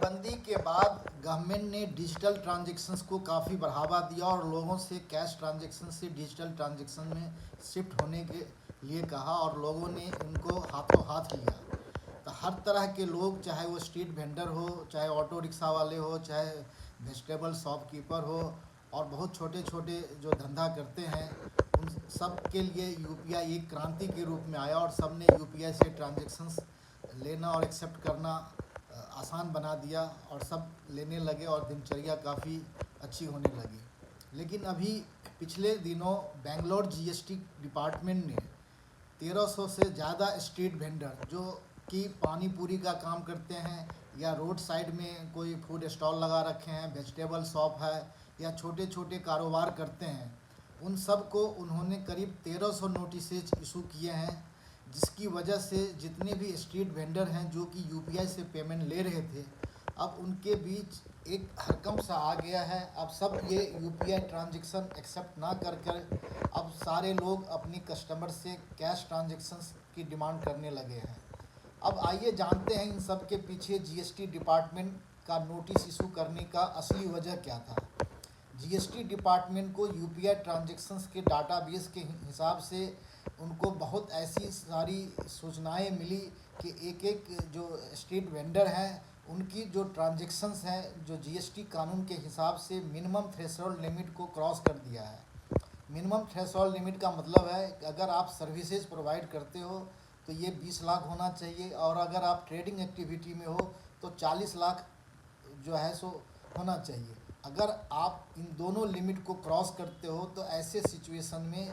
नोटबंदी के बाद गवर्नमेंट ने डिजिटल ट्रांजैक्शंस को काफ़ी बढ़ावा दिया और लोगों से कैश ट्रांजैक्शन से डिजिटल ट्रांजैक्शन में शिफ्ट होने के लिए कहा और लोगों ने उनको हाथों हाथ लिया। तो हर तरह के लोग, चाहे वो स्ट्रीट वेंडर हो, चाहे ऑटो रिक्शा वाले हो, चाहे वेजिटेबल शॉपकीपर हो और बहुत छोटे छोटे जो धंधा करते हैं, उन सब के लिए यूपीआई एक क्रांति के रूप में आया और सब ने यूपीआई से ट्रांजैक्शंस लेना और एक्सेप्ट करना आसान बना दिया और सब लेने लगे और दिनचर्या काफ़ी अच्छी होने लगी। लेकिन अभी पिछले दिनों बेंगलोर जीएसटी डिपार्टमेंट ने 1300 से ज़्यादा स्ट्रीट वेंडर जो कि पानी पूरी का काम करते हैं या रोड साइड में कोई फूड स्टॉल लगा रखे हैं, वेजिटेबल शॉप है या छोटे छोटे कारोबार करते हैं, उन सब को उन्होंने करीब 1300 नोटिस इशू किए हैं, जिसकी वजह से जितने भी स्ट्रीट वेंडर हैं जो कि यूपीआई से पेमेंट ले रहे थे, अब उनके बीच एक हड़कंप सा आ गया है। अब सब ये यूपीआई ट्रांजैक्शन एक्सेप्ट ना कर कर अब सारे लोग अपनी कस्टमर से कैश ट्रांजैक्शंस की डिमांड करने लगे हैं। अब आइए जानते हैं इन सब के पीछे जीएसटी डिपार्टमेंट का नोटिस इशू करने का असली वजह क्या था। जीएसटी डिपार्टमेंट को यूपीआई ट्रांजैक्शंस के डाटाबेस के हिसाब से उनको बहुत ऐसी सारी सूचनाएं मिली कि एक एक जो स्ट्रीट वेंडर हैं उनकी जो ट्रांजैक्शंस हैं जो जीएसटी कानून के हिसाब से मिनिमम थ्रेशोल्ड लिमिट को क्रॉस कर दिया है। मिनिमम थ्रेशोल्ड लिमिट का मतलब है कि अगर आप सर्विसेज प्रोवाइड करते हो तो ये 20 लाख होना चाहिए और अगर आप ट्रेडिंग एक्टिविटी में हो तो 40 लाख जो है सो होना चाहिए। अगर आप इन दोनों लिमिट को क्रॉस करते हो तो ऐसे सिचुएशन में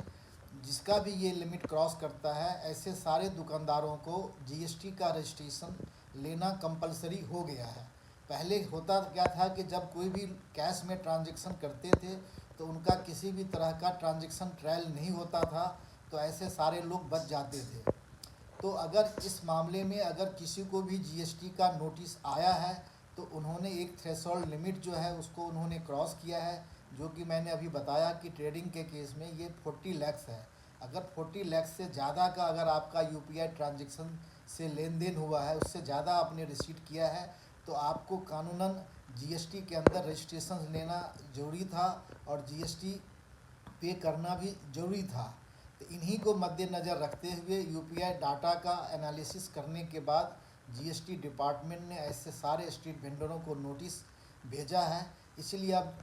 जिसका भी ये लिमिट क्रॉस करता है, ऐसे सारे दुकानदारों को जीएसटी का रजिस्ट्रेशन लेना कंपलसरी हो गया है। पहले होता क्या था कि जब कोई भी कैश में ट्रांजैक्शन करते थे तो उनका किसी भी तरह का ट्रांजैक्शन ट्रायल नहीं होता था, तो ऐसे सारे लोग बच जाते थे। तो अगर इस मामले में अगर किसी को भी जीएसटी का नोटिस आया है तो उन्होंने एक थ्रेशोल्ड लिमिट जो है उसको उन्होंने क्रॉस किया है, जो कि मैंने अभी बताया कि ट्रेडिंग के केस में ये 40 लैक्स है। अगर 40 लैक्स से ज़्यादा का अगर आपका यूपीआई ट्रांजैक्शन से लेन देन हुआ है, उससे ज़्यादा आपने रिसीट किया है, तो आपको कानूनन जीएसटी के अंदर रजिस्ट्रेशन लेना ज़रूरी था और जीएसटी पे करना भी ज़रूरी था। तो इन्हीं को मद्देनज़र रखते हुए यूपीआई डाटा का एनालिसिस करने के बाद जीएसटी डिपार्टमेंट ने ऐसे सारे स्ट्रीट वेंडरों को नोटिस भेजा है। इसलिए अब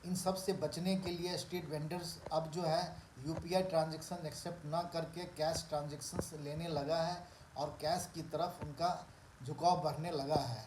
इन सब से बचने के लिए स्ट्रीट वेंडर्स अब जो है यूपीआई ट्रांजैक्शन एक्सेप्ट ना करके कैश ट्रांजैक्शंस लेने लगा है और कैश की तरफ उनका झुकाव बढ़ने लगा है।